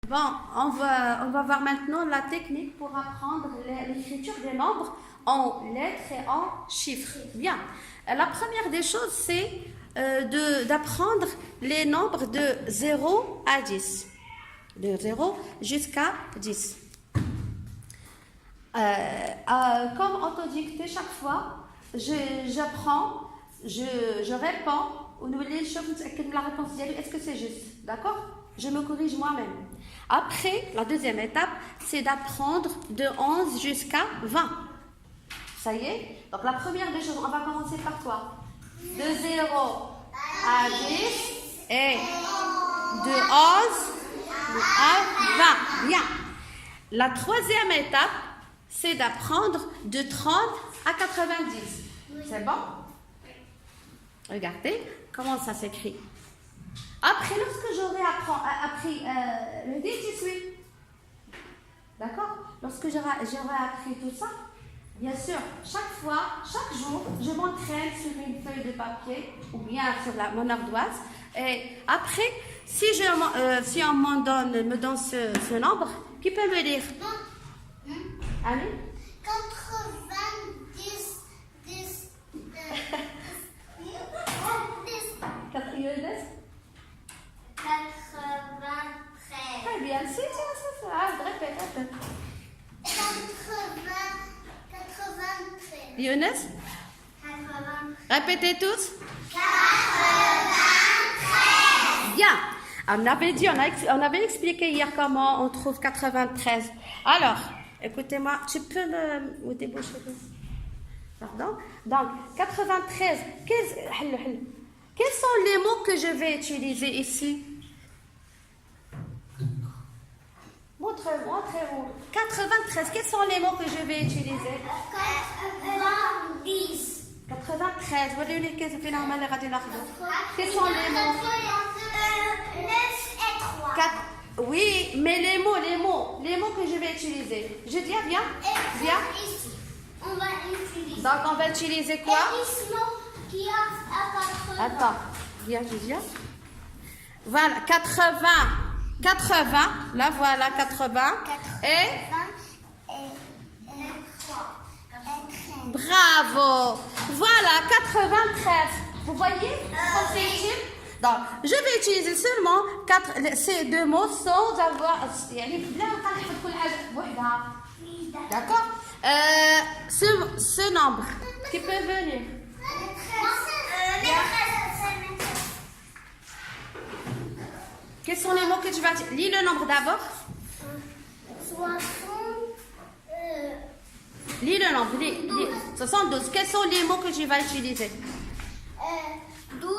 Bon, on va voir maintenant la technique pour apprendre l'écriture des nombres en lettres et en chiffres. Bien. La première des choses, c'est d'apprendre les nombres de 0 à 10. De 0 jusqu'à 10. Comme autodicté, chaque fois, j'apprends, je réponds, la réponse, est-ce que c'est juste? D'accord? Je me corrige moi-même. Après, la deuxième étape, c'est d'apprendre de 11 jusqu'à 20. Ça y est? Donc, la première des choses, on va commencer par quoi? De 0 à 10 et de 11 à 20. Bien. La troisième étape, c'est d'apprendre de 30 à 90. C'est bon? Regardez comment ça s'écrit. Après, lorsque j'aurai appris le 10-18, d'accord? Lorsque j'aurai appris tout ça, bien sûr, chaque jour, je m'entraîne sur une feuille de papier ou bien sur mon ardoise. Et après, si on me donne ce nombre, qui peut me dire? Allez? 90, 10, 93. Très bien, c'est ça. Répète. 93. Younes? 93. Répétez tous. 93. Bien. On avait expliqué hier comment on trouve 93. Alors, écoutez-moi, tu peux me déboucher? Pardon? Donc, 93. Quels sont les mots que je vais utiliser ici? Montrez-moi. 93. Quels sont les mots que je vais utiliser? 90. 93. Quels sont les mots? 9 et 3. Oui, mais les mots que je vais utiliser. Je dis viens. Ici, on va utiliser. Donc, on va utiliser quoi? Qui a 80. Attends, viens. Voilà, 80. Là, voilà, 80. Et 3. bravo. Voilà, 93. Vous voyez? C'est utile. Donc, je vais utiliser seulement ces deux mots sans avoir... D'accord? Ce nombre qui peut venir. Quels sont les mots que tu vas utiliser? Lis le nombre d'abord. 60. Lis le nombre. Lis. 72. Quels sont les mots que tu vas utiliser? 12.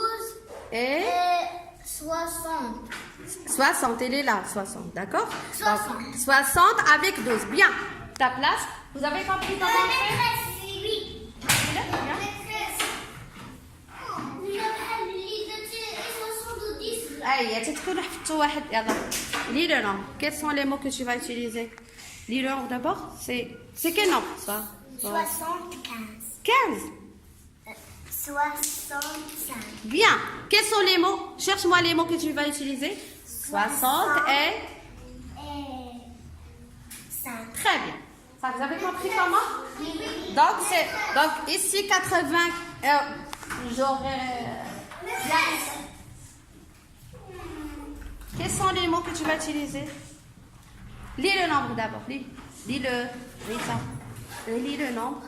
Et 60. 60, elle est là, 60, d'accord? 60. Donc, 60 avec 12. Bien. Ta place. Vous avez compris comment on fait? Oui. Lis le nombre. Quels sont les mots que tu vas utiliser? Lis le nombre d'abord. C'est quel nombre? 75. 15. 65. Bien. Quels sont les mots? Cherche-moi les mots que tu vas utiliser. 60 et 5. très bien. Ça, vous avez compris comment? Donc ici 80. Quels sont les mots que tu vas utiliser? Lis le nombre d'abord. Lis le nombre.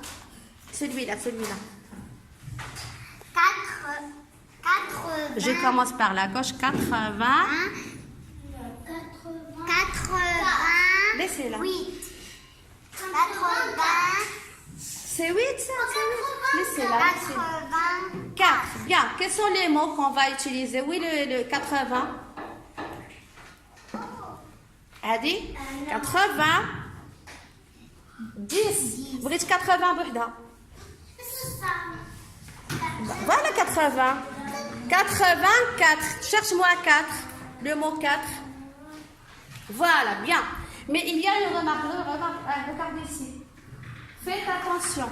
Celui-là. 80. Je commence par la gauche. 80. 80. Laissez-la. 8. 80. C'est 8 ça? Laissez-la. 4. Bien. Quels sont les mots qu'on va utiliser? Oui, le 80. Adi? 80. 10. Vous dites 80 بوحدها. Voilà 80. 84. Cherche-moi 4. Le mot 4. Voilà, bien. Mais il y a une remarque. Regardez ici. Faites attention.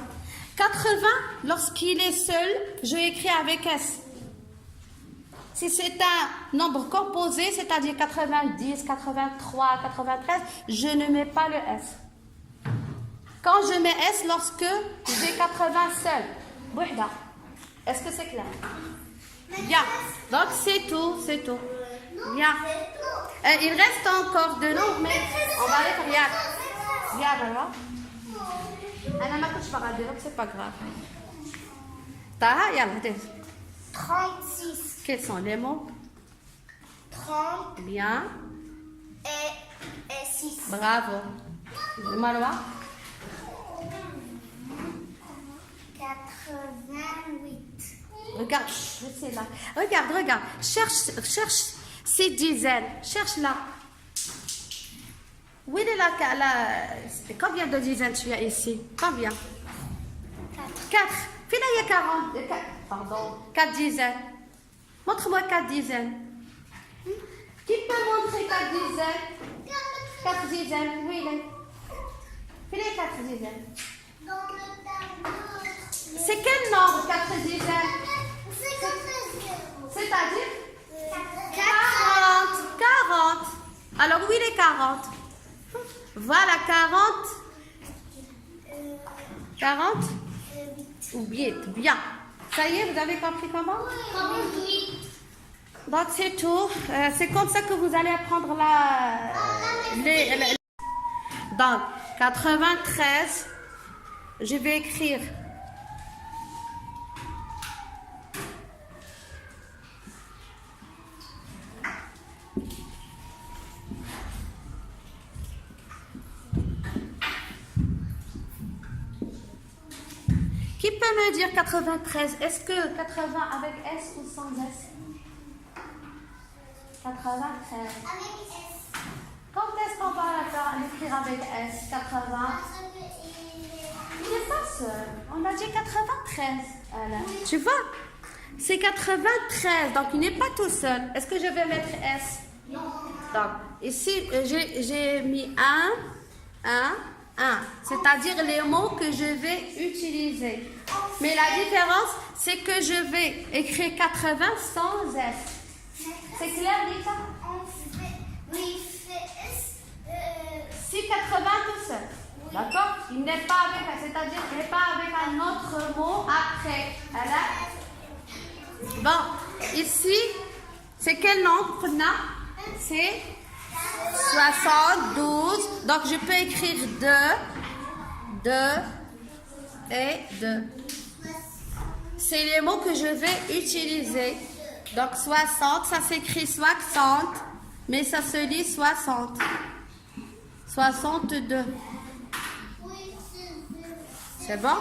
80, lorsqu'il est seul, je écris avec S. si c'est un nombre composé, c'est-à-dire 90, 83, 93, je ne mets pas le S. Quand je mets S lorsque j'ai 80 seul. Bouhda. Est-ce que c'est clair? Bien. Donc c'est tout, c'est tout. Bien. Il reste encore de nombres, mais on va les faire. Regarde alors. أنا ما كنتش باغا نديرهم, c'est pas grave. طه يلا دير. 36. Quels sont les mots? 30 Bien. et 6. Bravo. Marwa? 88. Regarde, c'est là. Regarde. Cherche ces dizaines. Cherche là. Où est combien de dizaines tu as ici? Combien? 4. Fais là, il y a 40. Pardon. 4 dizaines. Montre-moi 4 dizaines. Qui peut montrer 4 dizaines? 4 dizaines. Où il est? Fais les 4 dizaines. Dans le tableau. C'est quel nombre 4 dizaines? C'est C'est-à-dire 40. Alors où il est 40? Voilà 40. 40 ou bien. Ça y est, vous avez compris comment? 48. Donc c'est tout. C'est comme ça que vous allez apprendre donc 93. Je vais écrire. Qui peut me dire 93? Est-ce que 80 avec S ou sans S? 93. Avec S. Quand est-ce qu'on va l'écrire avec S? 80. Il n'est pas seul. On a dit 93. Voilà. Tu vois? C'est 93, donc il n'est pas tout seul. Est-ce que je vais mettre S? Non. Donc, ici, j'ai mis 1. C'est-à-dire les mots que je vais utiliser. Mais la différence, c'est que je vais écrire 80 sans S. C'est clair, Lita? Oui, c'est S. Si 80 tout seul. D'accord? Il n'est pas avec, c'est-à-dire qu'il n'est pas avec un autre mot après. Voilà. Bon, ici, c'est quel nombre, Fna? C'est 72. Donc, je peux écrire 2 et 2. C'est les mots que je vais utiliser. Donc, 60, ça s'écrit 60, mais ça se lit 60. 62. C'est bon?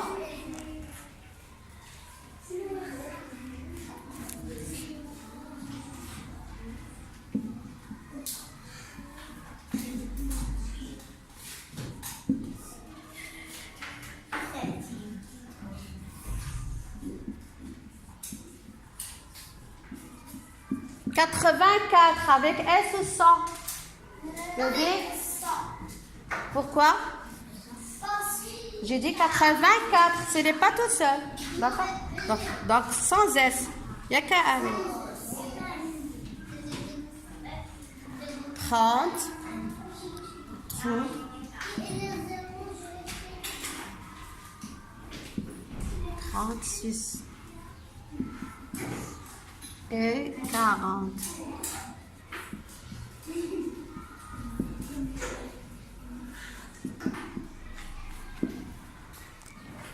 « 84 avec S ou sans? Bébé? Pourquoi? J'ai dit 84, ce n'est pas tout seul. D'accord? Donc sans S. Il n'y a qu'à avec. 30. 36. Et 40.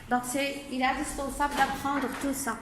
Donc il est indispensable d'apprendre tout ça.